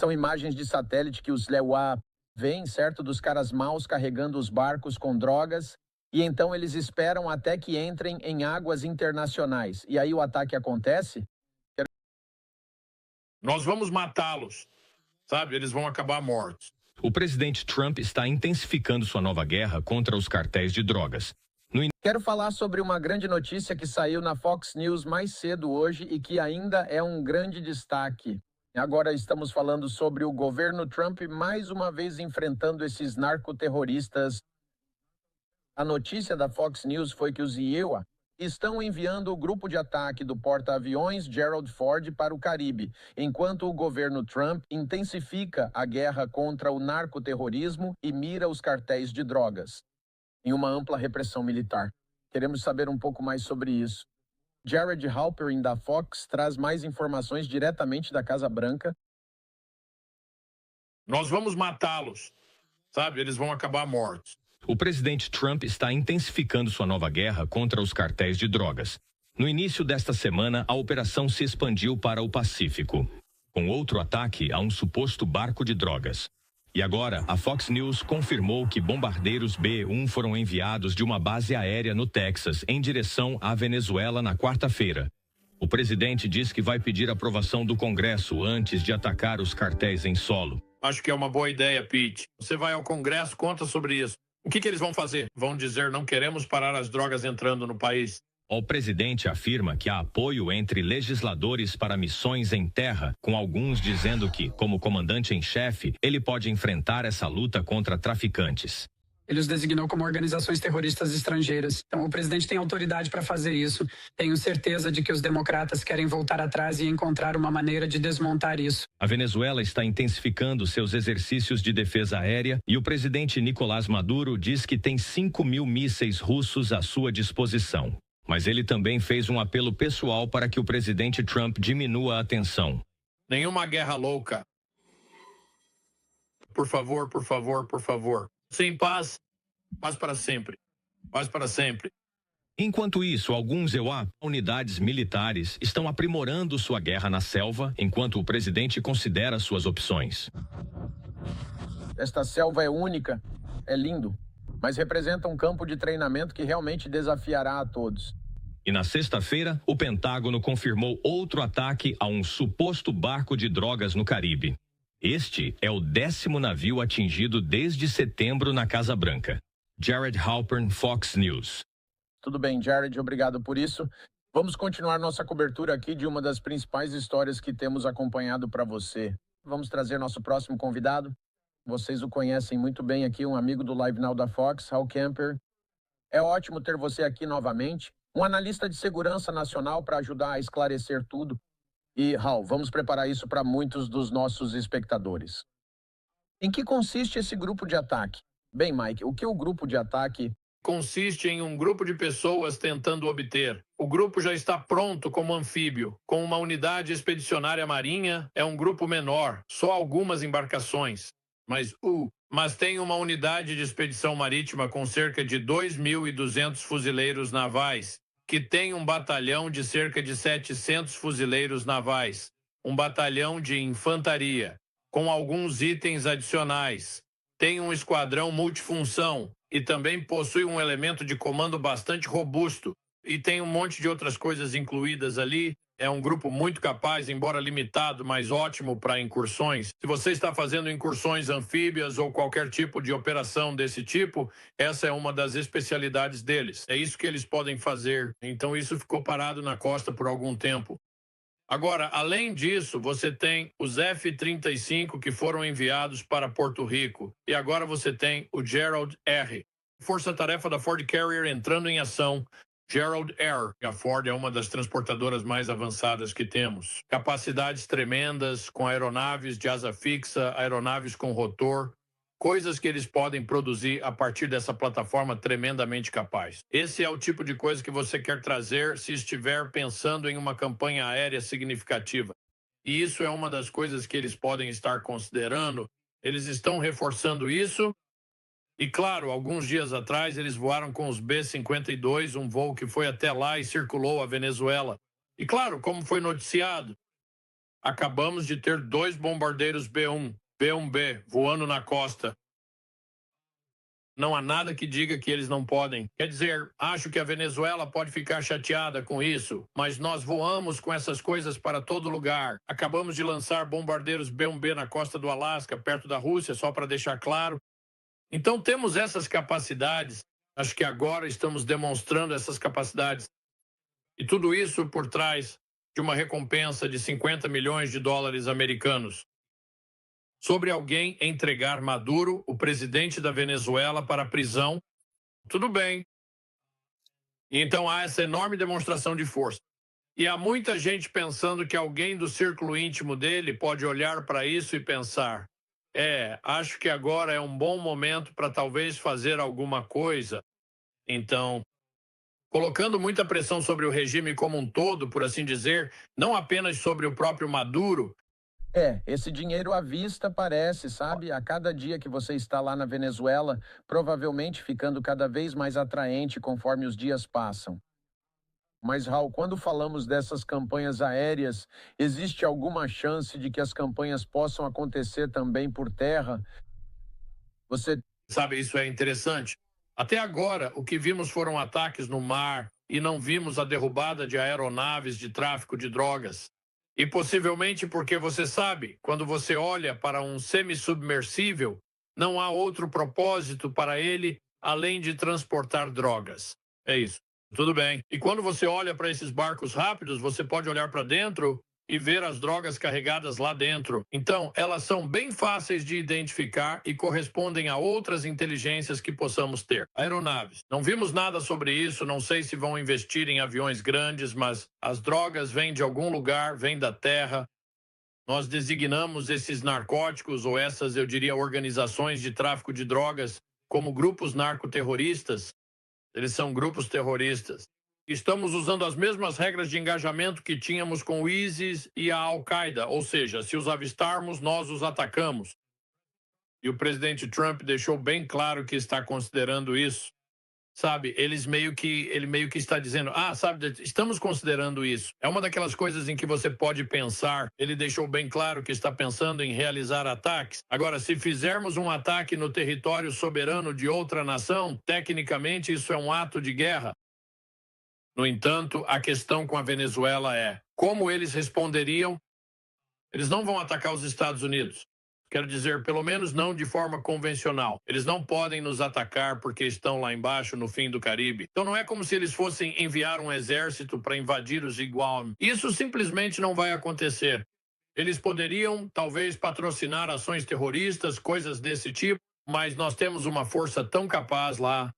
São imagens de satélite que os Lewa veem, certo? Dos caras maus carregando os barcos com drogas. E então eles esperam até que entrem em águas internacionais. E aí o ataque acontece. Nós vamos matá-los, sabe? Eles vão acabar mortos. O presidente Trump está intensificando sua nova guerra contra os cartéis de drogas. Quero falar sobre uma grande notícia que saiu na Fox News mais cedo hoje e que ainda é um grande destaque. Agora estamos falando sobre o governo Trump mais uma vez enfrentando esses narcoterroristas. A notícia da Fox News foi que os IEWA estão enviando o grupo de ataque do porta-aviões Gerald Ford para o Caribe, enquanto o governo Trump intensifica a guerra contra o narcoterrorismo e mira os cartéis de drogas, em uma ampla repressão militar. Queremos saber um pouco mais sobre isso. Jared Halperin, da Fox, traz mais informações diretamente da Casa Branca. Nós vamos matá-los, sabe? Eles vão acabar mortos. O presidente Trump está intensificando sua nova guerra contra os cartéis de drogas. No início desta semana, a operação se expandiu para o Pacífico, com outro ataque a um suposto barco de drogas. E agora, a Fox News confirmou que bombardeiros B-1 foram enviados de uma base aérea no Texas em direção à Venezuela na quarta-feira. O presidente diz que vai pedir aprovação do Congresso antes de atacar os cartéis em solo. Acho que é uma boa ideia, Pete. Você vai ao Congresso, conta sobre isso. O que eles vão fazer? Vão dizer, não queremos parar as drogas entrando no país. O presidente afirma que há apoio entre legisladores para missões em terra, com alguns dizendo que, como comandante em chefe, ele pode enfrentar essa luta contra traficantes. Ele os designou como organizações terroristas estrangeiras. Então, o presidente tem autoridade para fazer isso. Tenho certeza de que os democratas querem voltar atrás e encontrar uma maneira de desmontar isso. A Venezuela está intensificando seus exercícios de defesa aérea e o presidente Nicolás Maduro diz que tem 5.000 mísseis russos à sua disposição. Mas ele também fez um apelo pessoal para que o presidente Trump diminua a tensão. Nenhuma guerra louca. Por favor, por favor, por favor. Sem paz, paz para sempre. Paz para sempre. Enquanto isso, alguns EUA, unidades militares, estão aprimorando sua guerra na selva, enquanto o presidente considera suas opções. Esta selva é única, é lindo, mas representa um campo de treinamento que realmente desafiará a todos. E na sexta-feira, o Pentágono confirmou outro ataque a um suposto barco de drogas no Caribe. Este é o 10º navio atingido desde setembro na Casa Branca. Jared Halpern, Fox News. Tudo bem, Jared, obrigado por isso. Vamos continuar nossa cobertura aqui de uma das principais histórias que temos acompanhado para você. Vamos trazer nosso próximo convidado. Vocês o conhecem muito bem aqui, um amigo do Live Now da Fox, Hal Kemper. É ótimo ter você aqui novamente, um analista de segurança nacional para ajudar a esclarecer tudo. E, Hal, vamos preparar isso para muitos dos nossos espectadores. Em que consiste esse grupo de ataque? Bem, Mike, o que o grupo de ataque... Consiste em um grupo de pessoas tentando obter. O grupo já está pronto como anfíbio. Com uma unidade expedicionária marinha, é um grupo menor, só algumas embarcações. Mas tem uma unidade de expedição marítima com cerca de 2.200 fuzileiros navais, que tem um batalhão de cerca de 700 fuzileiros navais, um batalhão de infantaria, com alguns itens adicionais. Tem um esquadrão multifunção e também possui um elemento de comando bastante robusto. E tem um monte de outras coisas incluídas ali. É um grupo muito capaz, embora limitado, mas ótimo para incursões. Se você está fazendo incursões anfíbias ou qualquer tipo de operação desse tipo, essa é uma das especialidades deles. É isso que eles podem fazer. Então isso ficou parado na costa por algum tempo. Agora, além disso, você tem os F-35 que foram enviados para Porto Rico. E agora você tem o Gerald R. Força-tarefa da Ford Carrier entrando em ação. Gerald R. A Ford é uma das transportadoras mais avançadas que temos. Capacidades tremendas, com aeronaves de asa fixa, aeronaves com rotor, coisas que eles podem produzir a partir dessa plataforma tremendamente capaz. Esse é o tipo de coisa que você quer trazer se estiver pensando em uma campanha aérea significativa. E isso é uma das coisas que eles podem estar considerando. Eles estão reforçando isso. E, claro, alguns dias atrás, eles voaram com os B-52, um voo que foi até lá e circulou a Venezuela. E, claro, como foi noticiado, Acabamos de ter 2 bombardeiros B-1, B-1B voando na costa. Não há nada que diga que eles não podem. Quer dizer, acho que a Venezuela pode ficar chateada com isso, mas nós voamos com essas coisas para todo lugar. Acabamos de lançar bombardeiros B-1B na costa do Alasca, perto da Rússia, só para deixar claro. Então temos essas capacidades. Acho que agora estamos demonstrando essas capacidades. E tudo isso por trás de uma recompensa de 50 milhões de dólares americanos. Sobre alguém entregar Maduro, o presidente da Venezuela, para a prisão, tudo bem. E então há essa enorme demonstração de força. E há muita gente pensando que alguém do círculo íntimo dele pode olhar para isso e pensar: acho que agora é um bom momento para talvez fazer alguma coisa. Então, colocando muita pressão sobre o regime como um todo, por assim dizer, não apenas sobre o próprio Maduro. Esse dinheiro à vista parece, sabe? A cada dia que você está lá na Venezuela, provavelmente ficando cada vez mais atraente conforme os dias passam. Mas, Raul, quando falamos dessas campanhas aéreas, existe alguma chance de que as campanhas possam acontecer também por terra? Você Sabe, isso é interessante. Até agora, o que vimos foram ataques no mar e não vimos a derrubada de aeronaves de tráfico de drogas. E possivelmente porque você sabe, quando você olha para um semissubmersível, não há outro propósito para ele além de transportar drogas. É isso. Tudo bem. E quando você olha para esses barcos rápidos, você pode olhar para dentro e ver as drogas carregadas lá dentro. Então, elas são bem fáceis de identificar e correspondem a outras inteligências que possamos ter. Aeronaves. Não vimos nada sobre isso, não sei se vão investir em aviões grandes, mas as drogas vêm de algum lugar, vêm da terra. Nós designamos esses narcóticos ou essas, eu diria, organizações de tráfico de drogas como grupos narcoterroristas. Eles são grupos terroristas. Estamos usando as mesmas regras de engajamento que tínhamos com o ISIS e a Al-Qaeda, ou seja, se os avistarmos, nós os atacamos. E o presidente Trump deixou bem claro que está considerando isso. Sabe, ele meio que está dizendo, sabe, estamos considerando isso. É uma daquelas coisas em que você pode pensar. Ele deixou bem claro que está pensando em realizar ataques. Agora, se fizermos um ataque no território soberano de outra nação, tecnicamente isso é um ato de guerra. No entanto, a questão com a Venezuela é como eles responderiam. Eles não vão atacar os Estados Unidos. Quero dizer, pelo menos não de forma convencional. Eles não podem nos atacar porque estão lá embaixo no fim do Caribe. Então não é como se eles fossem enviar um exército para invadir os Iguam. Isso simplesmente não vai acontecer. Eles poderiam, talvez, patrocinar ações terroristas, coisas desse tipo, mas nós temos uma força tão capaz lá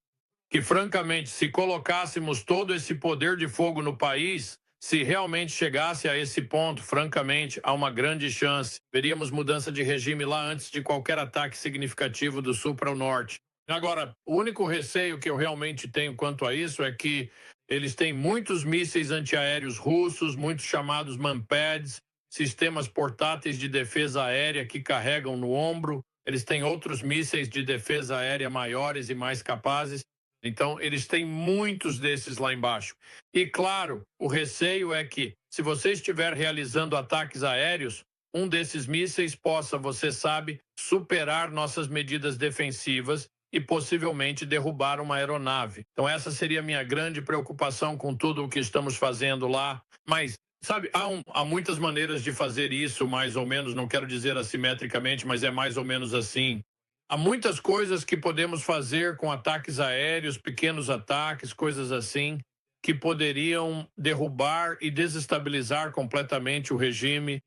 que, francamente, se colocássemos todo esse poder de fogo no país, se realmente chegasse a esse ponto, francamente, há uma grande chance. Veríamos mudança de regime lá antes de qualquer ataque significativo do sul para o norte. Agora, o único receio que eu realmente tenho quanto a isso é que eles têm muitos mísseis antiaéreos russos, muitos chamados manpads, sistemas portáteis de defesa aérea que carregam no ombro. Eles têm outros mísseis de defesa aérea maiores e mais capazes. Então, eles têm muitos desses lá embaixo. E, claro, o receio é que, se você estiver realizando ataques aéreos, um desses mísseis possa, você sabe, superar nossas medidas defensivas e possivelmente derrubar uma aeronave. Então, essa seria a minha grande preocupação com tudo o que estamos fazendo lá. Mas, sabe, há muitas maneiras de fazer isso, mais ou menos, não quero dizer assimetricamente, mas é mais ou menos assim. Há muitas coisas que podemos fazer com ataques aéreos, pequenos ataques, coisas assim, que poderiam derrubar e desestabilizar completamente o regime.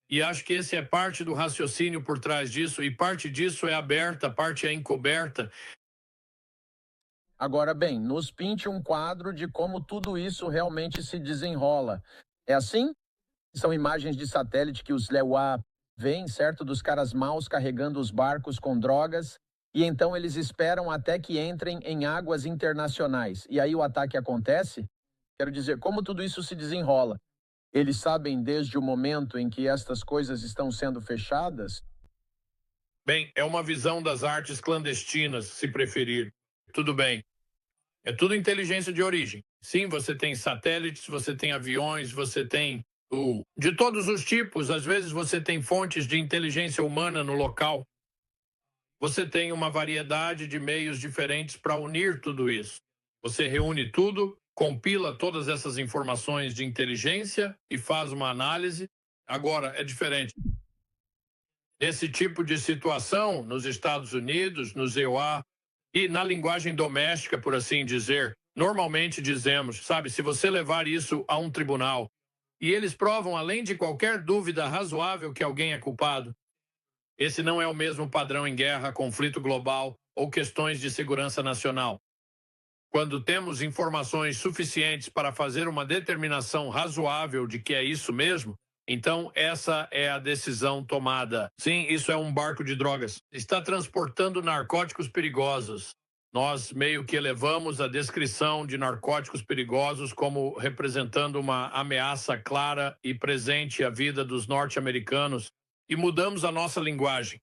E acho que esse é parte do raciocínio por trás disso, e parte disso é aberta, parte é encoberta. Agora bem, nos pinte um quadro de como tudo isso realmente se desenrola. É assim? São imagens de satélite que os Lewa veem, certo? Dos caras maus carregando os barcos com drogas. E então eles esperam até que entrem em águas internacionais. E aí o ataque acontece? Quero dizer, como tudo isso se desenrola? Eles sabem desde o momento em que estas coisas estão sendo fechadas? Bem, é uma visão das artes clandestinas, se preferir. Tudo bem. É tudo inteligência de origem. Sim, você tem satélites, você tem aviões, você tem De todos os tipos, às vezes você tem fontes de inteligência humana no local. Você tem uma variedade de meios diferentes para unir tudo isso. Você reúne tudo, compila todas essas informações de inteligência e faz uma análise. Agora, é diferente. Nesse tipo de situação, nos Estados Unidos, nos EUA e na linguagem doméstica, por assim dizer, normalmente dizemos, sabe, se você levar isso a um tribunal e eles provam, além de qualquer dúvida razoável, que alguém é culpado, esse não é o mesmo padrão em guerra, conflito global ou questões de segurança nacional. Quando temos informações suficientes para fazer uma determinação razoável de que é isso mesmo, então essa é a decisão tomada. Sim, isso é um barco de drogas. Está transportando narcóticos perigosos. Nós meio que elevamos a descrição de narcóticos perigosos como representando uma ameaça clara e presente à vida dos norte-americanos e mudamos a nossa linguagem.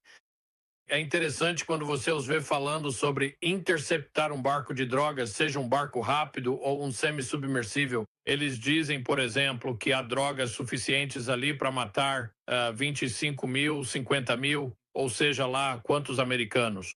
É interessante quando você os vê falando sobre interceptar um barco de drogas, seja um barco rápido ou um semi-submersível. Eles dizem, por exemplo, que há drogas suficientes ali para matar 25 mil, 50 mil, ou seja lá quantos americanos.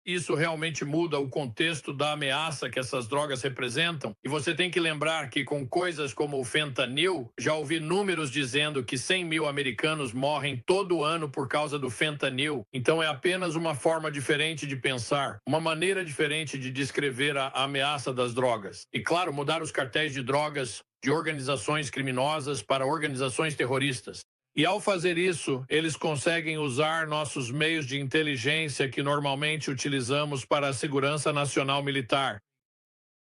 Isso realmente muda o contexto da ameaça que essas drogas representam. E você tem que lembrar que com coisas como o fentanil, já ouvi números dizendo que 100 mil americanos morrem todo ano por causa do fentanil. Então é apenas uma forma diferente de pensar, uma maneira diferente de descrever a ameaça das drogas. E claro, mudar os cartéis de drogas de organizações criminosas para organizações terroristas. E ao fazer isso, eles conseguem usar nossos meios de inteligência que normalmente utilizamos para a segurança nacional militar.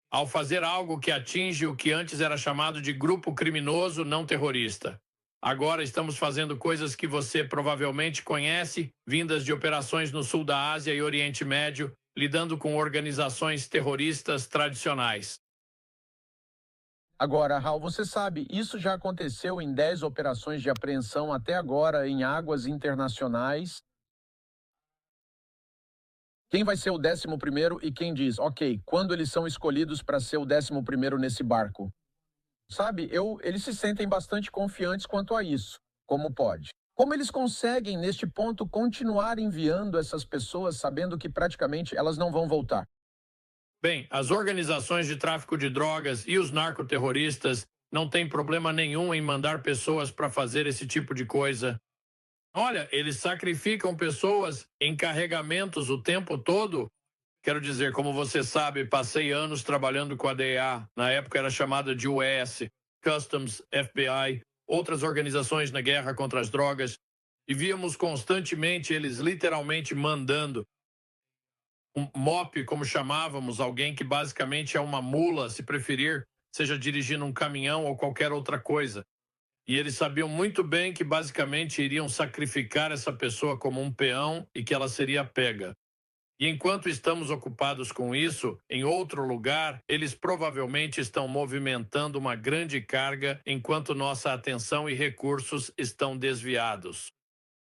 Ao fazer algo que atinge o que antes era chamado de grupo criminoso não terrorista. Agora estamos fazendo coisas que você provavelmente conhece, vindas de operações no sul da Ásia e Oriente Médio, lidando com organizações terroristas tradicionais. Agora, Raul, você sabe, isso já aconteceu em 10 operações de apreensão até agora em águas internacionais. Quem vai ser o 11º e quem diz, ok, quando eles são escolhidos para ser o 11º nesse barco? Sabe, eles se sentem bastante confiantes quanto a isso. Como pode? Como eles conseguem, neste ponto, continuar enviando essas pessoas sabendo que praticamente elas não vão voltar? Bem, as organizações de tráfico de drogas e os narcoterroristas não têm problema nenhum em mandar pessoas para fazer esse tipo de coisa. Olha, eles sacrificam pessoas em carregamentos o tempo todo. Quero dizer, como você sabe, passei anos trabalhando com a DEA, na época era chamada de US, Customs, FBI, outras organizações na guerra contra as drogas, e víamos constantemente eles literalmente mandando um MOP, como chamávamos, alguém que basicamente é uma mula, se preferir, seja dirigindo um caminhão ou qualquer outra coisa. E eles sabiam muito bem que basicamente iriam sacrificar essa pessoa como um peão e que ela seria pega. E enquanto estamos ocupados com isso, em outro lugar, eles provavelmente estão movimentando uma grande carga enquanto nossa atenção e recursos estão desviados.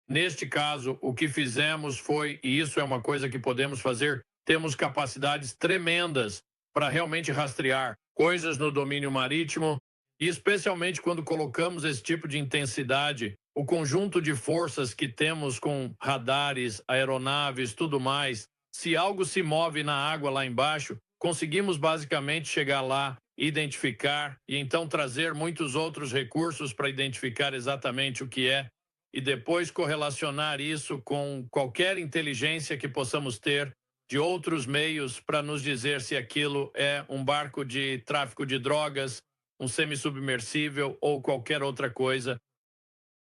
Neste caso, o que fizemos foi, e isso é uma coisa que podemos fazer, temos capacidades tremendas para realmente rastrear coisas no domínio marítimo, e especialmente quando colocamos esse tipo de intensidade, o conjunto de forças que temos com radares, aeronaves, tudo mais, se algo se move na água lá embaixo, conseguimos basicamente chegar lá, identificar e então trazer muitos outros recursos para identificar exatamente o que é e depois correlacionar isso com qualquer inteligência que possamos ter de outros meios para nos dizer se aquilo é um barco de tráfico de drogas, um semi-submersível ou qualquer outra coisa.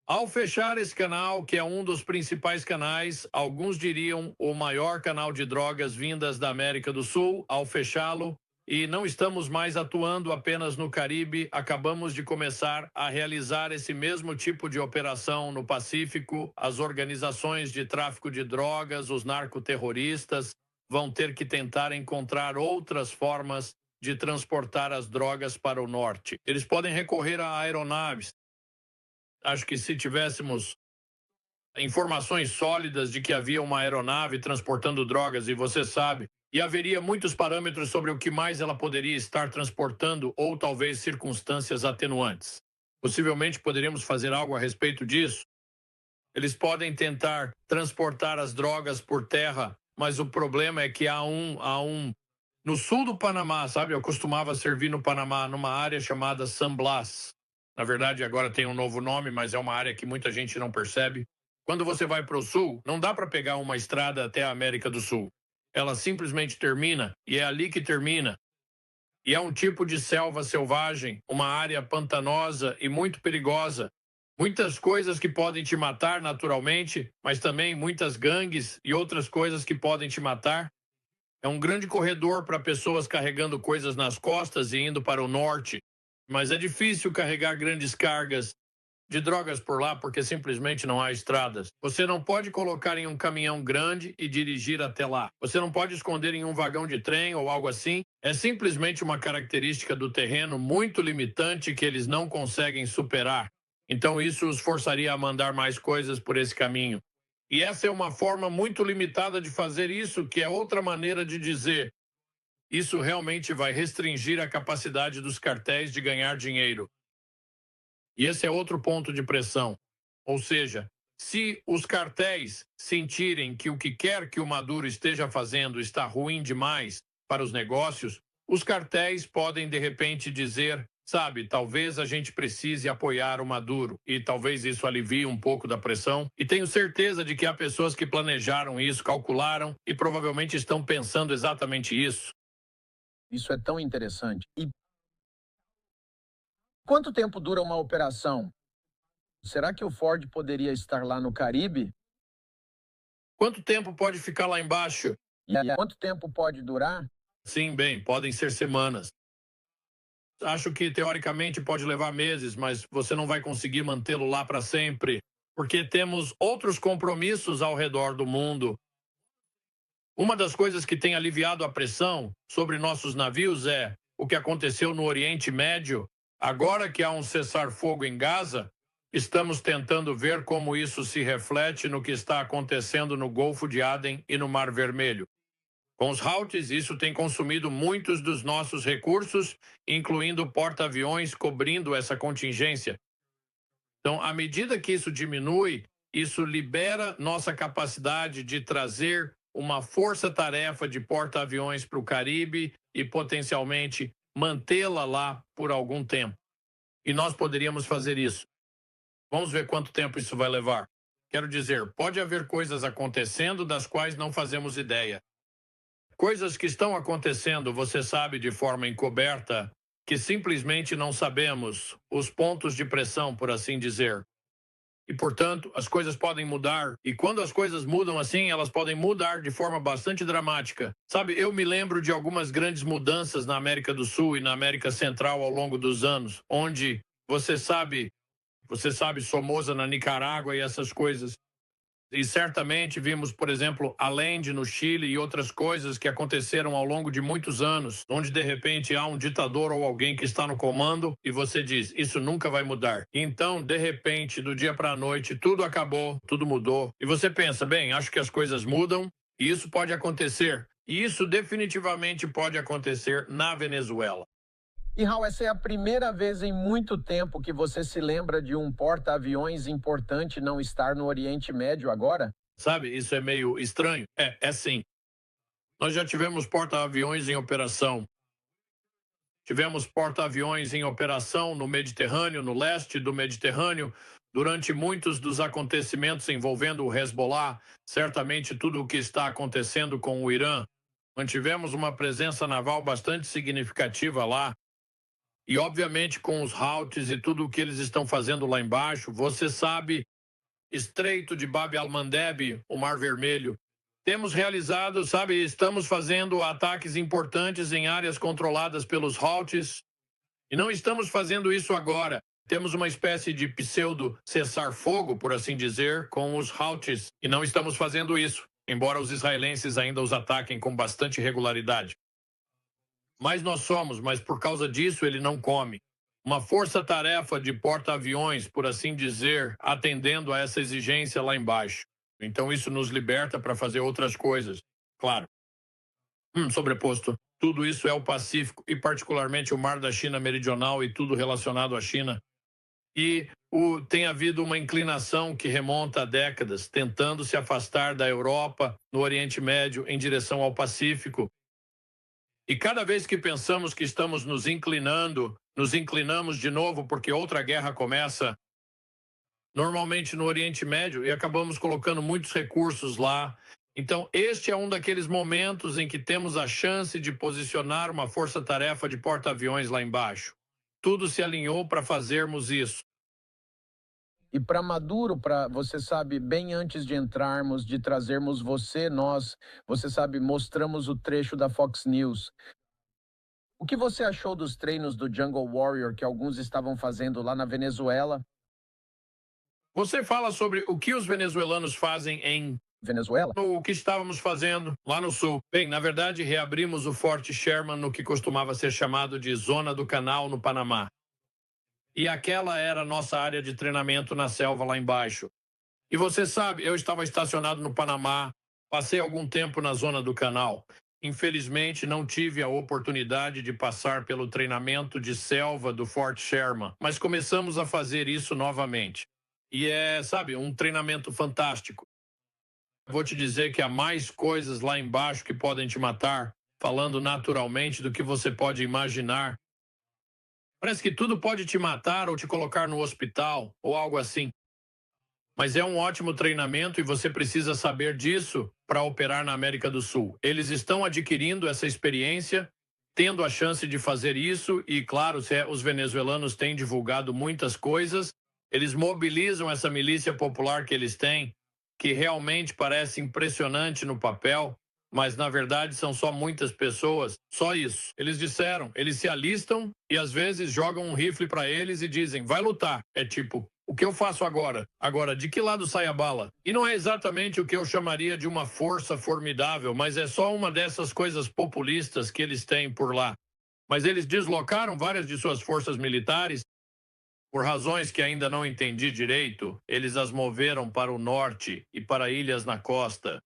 Ao fechar esse canal, que é um dos principais canais, alguns diriam o maior canal de drogas vindas da América do Sul, ao fechá-lo, e não estamos mais atuando apenas no Caribe, acabamos de começar a realizar esse mesmo tipo de operação no Pacífico. As organizações de tráfico de drogas, os narcoterroristas, vão ter que tentar encontrar outras formas de transportar as drogas para o norte. Eles podem recorrer a aeronaves. Acho que se tivéssemos informações sólidas de que havia uma aeronave transportando drogas, e você sabe, e haveria muitos parâmetros sobre o que mais ela poderia estar transportando ou talvez circunstâncias atenuantes. Possivelmente poderíamos fazer algo a respeito disso. Eles podem tentar transportar as drogas por terra, mas o problema é que no sul do Panamá, sabe? Eu costumava servir no Panamá, numa área chamada San Blas. Na verdade, agora tem um novo nome, mas é uma área que muita gente não percebe. Quando você vai para o sul, não dá para pegar uma estrada até a América do Sul. Ela simplesmente termina, e é ali que termina. E é um tipo de selva selvagem, uma área pantanosa e muito perigosa. Muitas coisas que podem te matar naturalmente, mas também muitas gangues e outras coisas que podem te matar. É um grande corredor para pessoas carregando coisas nas costas e indo para o norte. Mas é difícil carregar grandes cargas de drogas por lá porque simplesmente não há estradas. Você não pode colocar em um caminhão grande e dirigir até lá. Você não pode esconder em um vagão de trem ou algo assim. É simplesmente uma característica do terreno muito limitante que eles não conseguem superar. Então isso os forçaria a mandar mais coisas por esse caminho. E essa é uma forma muito limitada de fazer isso, que é outra maneira de dizer. Isso realmente vai restringir a capacidade dos cartéis de ganhar dinheiro. E esse é outro ponto de pressão. Ou seja, se os cartéis sentirem que o que quer que o Maduro esteja fazendo está ruim demais para os negócios, os cartéis podem, de repente, dizer, sabe, talvez a gente precise apoiar o Maduro e talvez isso alivie um pouco da pressão. E tenho certeza de que há pessoas que planejaram isso, calcularam e provavelmente estão pensando exatamente isso. Isso é tão interessante. E quanto tempo dura uma operação? Será que o Ford poderia estar lá no Caribe? Quanto tempo pode ficar lá embaixo? E quanto tempo pode durar? Sim, bem, podem ser semanas. Acho que teoricamente pode levar meses, mas você não vai conseguir mantê-lo lá para sempre, porque temos outros compromissos ao redor do mundo. Uma das coisas que tem aliviado a pressão sobre nossos navios é o que aconteceu no Oriente Médio. Agora que há um cessar-fogo em Gaza, estamos tentando ver como isso se reflete no que está acontecendo no Golfo de Aden e no Mar Vermelho. Com os Houthis, isso tem consumido muitos dos nossos recursos, incluindo porta-aviões cobrindo essa contingência. Então, à medida que isso diminui, isso libera nossa capacidade de trazer uma força-tarefa de porta-aviões para o Caribe e, potencialmente, mantê-la lá por algum tempo. E nós poderíamos fazer isso. Vamos ver quanto tempo isso vai levar. Quero dizer, pode haver coisas acontecendo das quais não fazemos ideia. Coisas que estão acontecendo, você sabe, de forma encoberta, que simplesmente não sabemos, os pontos de pressão, por assim dizer. E, portanto, as coisas podem mudar. E quando as coisas mudam assim, elas podem mudar de forma bastante dramática. Sabe, eu me lembro de algumas grandes mudanças na América do Sul e na América Central ao longo dos anos, onde, você sabe, Somoza na Nicarágua e essas coisas. E certamente vimos, por exemplo, Allende no Chile e outras coisas que aconteceram ao longo de muitos anos, onde de repente há um ditador ou alguém que está no comando e você diz, isso nunca vai mudar. Então, de repente, do dia para a noite, tudo acabou, tudo mudou. E você pensa, bem, acho que as coisas mudam e isso pode acontecer. E isso definitivamente pode acontecer na Venezuela. E, Raul, essa é a primeira vez em muito tempo que você se lembra de um porta-aviões importante não estar no Oriente Médio agora? Sabe, isso é meio estranho. É sim. Nós já tivemos porta-aviões em operação. Tivemos porta-aviões em operação no Mediterrâneo, no leste do Mediterrâneo, durante muitos dos acontecimentos envolvendo o Hezbollah, certamente tudo o que está acontecendo com o Irã. Mantivemos uma presença naval bastante significativa lá. E, obviamente, com os Houthis e tudo o que eles estão fazendo lá embaixo, você sabe, Estreito de Bab al-Mandeb, o Mar Vermelho. Temos realizado, sabe, estamos fazendo ataques importantes em áreas controladas pelos Houthis. E não estamos fazendo isso agora. Temos uma espécie de pseudo-cessar-fogo, por assim dizer, com os Houthis. E não estamos fazendo isso, embora os israelenses ainda os ataquem com bastante regularidade. Mas por causa disso ele não come. Uma força-tarefa de porta-aviões, por assim dizer, atendendo a essa exigência lá embaixo. Então isso nos liberta para fazer outras coisas, claro. Sobreposto, tudo isso é o Pacífico e particularmente o Mar da China Meridional e tudo relacionado à China. E tem havido uma inclinação que remonta a décadas, tentando se afastar da Europa, no Oriente Médio, em direção ao Pacífico. E cada vez que pensamos que estamos nos inclinamos de novo porque outra guerra começa, normalmente no Oriente Médio, e acabamos colocando muitos recursos lá. Então, este é um daqueles momentos em que temos a chance de posicionar uma força-tarefa de porta-aviões lá embaixo. Tudo se alinhou para fazermos isso. E para Maduro, para você sabe, bem antes de entrarmos, de trazermos você sabe, mostramos o trecho da Fox News. O que você achou dos treinos do Jungle Warrior que alguns estavam fazendo lá na Venezuela? Você fala sobre o que os venezuelanos fazem em Venezuela? o que estávamos fazendo lá no sul. Bem, na verdade, reabrimos o Forte Sherman no que costumava ser chamado de Zona do Canal, no Panamá. E aquela era a nossa área de treinamento na selva lá embaixo. E você sabe, eu estava estacionado no Panamá, passei algum tempo na Zona do Canal. Infelizmente, não tive a oportunidade de passar pelo treinamento de selva do Fort Sherman, mas começamos a fazer isso novamente. E sabe, um treinamento fantástico. Vou te dizer que há mais coisas lá embaixo que podem te matar, falando naturalmente do que você pode imaginar. Parece que tudo pode te matar ou te colocar no hospital, ou algo assim. Mas é um ótimo treinamento e você precisa saber disso para operar na América do Sul. Eles estão adquirindo essa experiência, tendo a chance de fazer isso e, claro, os venezuelanos têm divulgado muitas coisas, eles mobilizam essa milícia popular que eles têm, que realmente parece impressionante no papel, mas na verdade são só muitas pessoas, só isso. Eles disseram, eles se alistam e às vezes jogam um rifle para eles e dizem, vai lutar. É tipo, o que eu faço agora? Agora, de que lado sai a bala? E não é exatamente o que eu chamaria de uma força formidável, mas é só uma dessas coisas populistas que eles têm por lá. Mas eles deslocaram várias de suas forças militares. Por razões que ainda não entendi direito, eles as moveram para o norte e para ilhas na costa.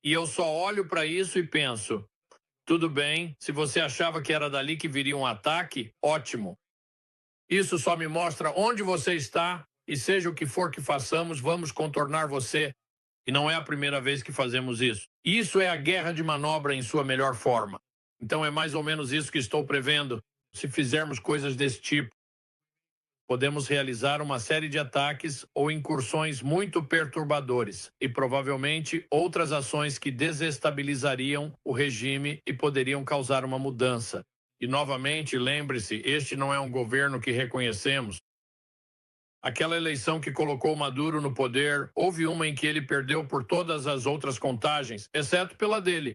E eu só olho para isso e penso, tudo bem, se você achava que era dali que viria um ataque, ótimo. Isso só me mostra onde você está e seja o que for que façamos, vamos contornar você. E não é a primeira vez que fazemos isso. Isso é a guerra de manobra em sua melhor forma. Então é mais ou menos isso que estou prevendo, se fizermos coisas desse tipo. Podemos realizar uma série de ataques ou incursões muito perturbadores e provavelmente outras ações que desestabilizariam o regime e poderiam causar uma mudança. E novamente, lembre-se, este não é um governo que reconhecemos. Aquela eleição que colocou Maduro no poder, houve uma em que ele perdeu por todas as outras contagens, exceto pela dele.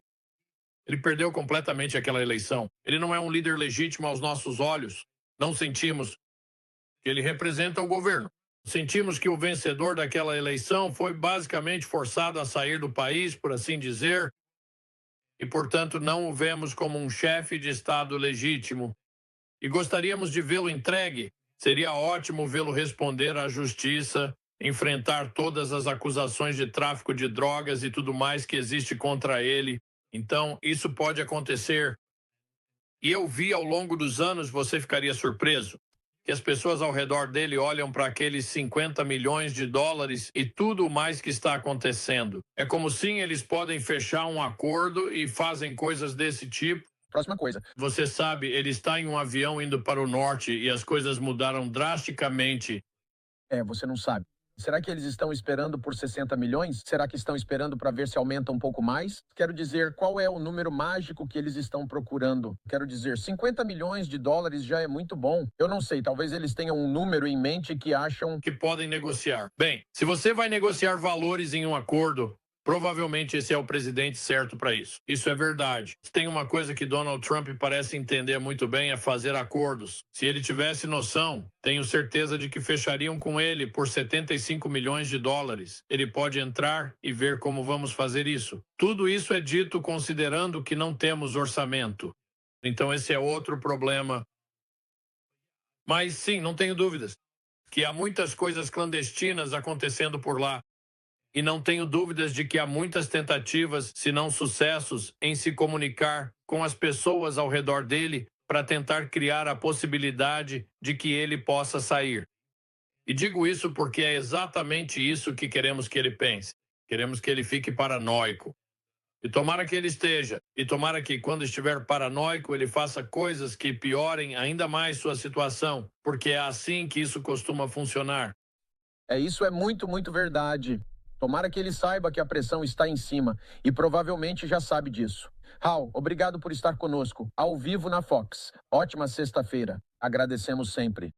Ele perdeu completamente aquela eleição. Ele não é um líder legítimo aos nossos olhos. Não sentimos que ele representa o governo. Sentimos que o vencedor daquela eleição foi basicamente forçado a sair do país, por assim dizer, e, portanto, não o vemos como um chefe de Estado legítimo. E gostaríamos de vê-lo entregue. Seria ótimo vê-lo responder à justiça, enfrentar todas as acusações de tráfico de drogas e tudo mais que existe contra ele. Então, isso pode acontecer. E eu vi ao longo dos anos, você ficaria surpreso, que as pessoas ao redor dele olham para aqueles 50 milhões de dólares e tudo mais que está acontecendo. É como sim, eles podem fechar um acordo e fazem coisas desse tipo. Próxima coisa. Você sabe, ele está em um avião indo para o norte e as coisas mudaram drasticamente. Você não sabe. Será que eles estão esperando por 60 milhões? Será que estão esperando para ver se aumenta um pouco mais? Quero dizer, qual é o número mágico que eles estão procurando? Quero dizer, 50 milhões de dólares já é muito bom. Eu não sei, talvez eles tenham um número em mente que acham que podem negociar. Bem, se você vai negociar valores em um acordo, provavelmente esse é o presidente certo para isso. Isso é verdade. Se tem uma coisa que Donald Trump parece entender muito bem é fazer acordos. Se ele tivesse noção, tenho certeza de que fechariam com ele por 75 milhões de dólares. Ele pode entrar e ver como vamos fazer isso. Tudo isso é dito considerando que não temos orçamento. Então esse é outro problema. Mas sim, não tenho dúvidas que há muitas coisas clandestinas acontecendo por lá. E não tenho dúvidas de que há muitas tentativas, se não sucessos, em se comunicar com as pessoas ao redor dele para tentar criar a possibilidade de que ele possa sair. E digo isso porque é exatamente isso que queremos que ele pense. Queremos que ele fique paranoico. E tomara que ele esteja. E tomara que, quando estiver paranoico, ele faça coisas que piorem ainda mais sua situação, porque é assim que isso costuma funcionar. Isso é muito, muito verdade. Tomara que ele saiba que a pressão está em cima e provavelmente já sabe disso. Hal, obrigado por estar conosco, ao vivo na Fox. Ótima sexta-feira. Agradecemos sempre.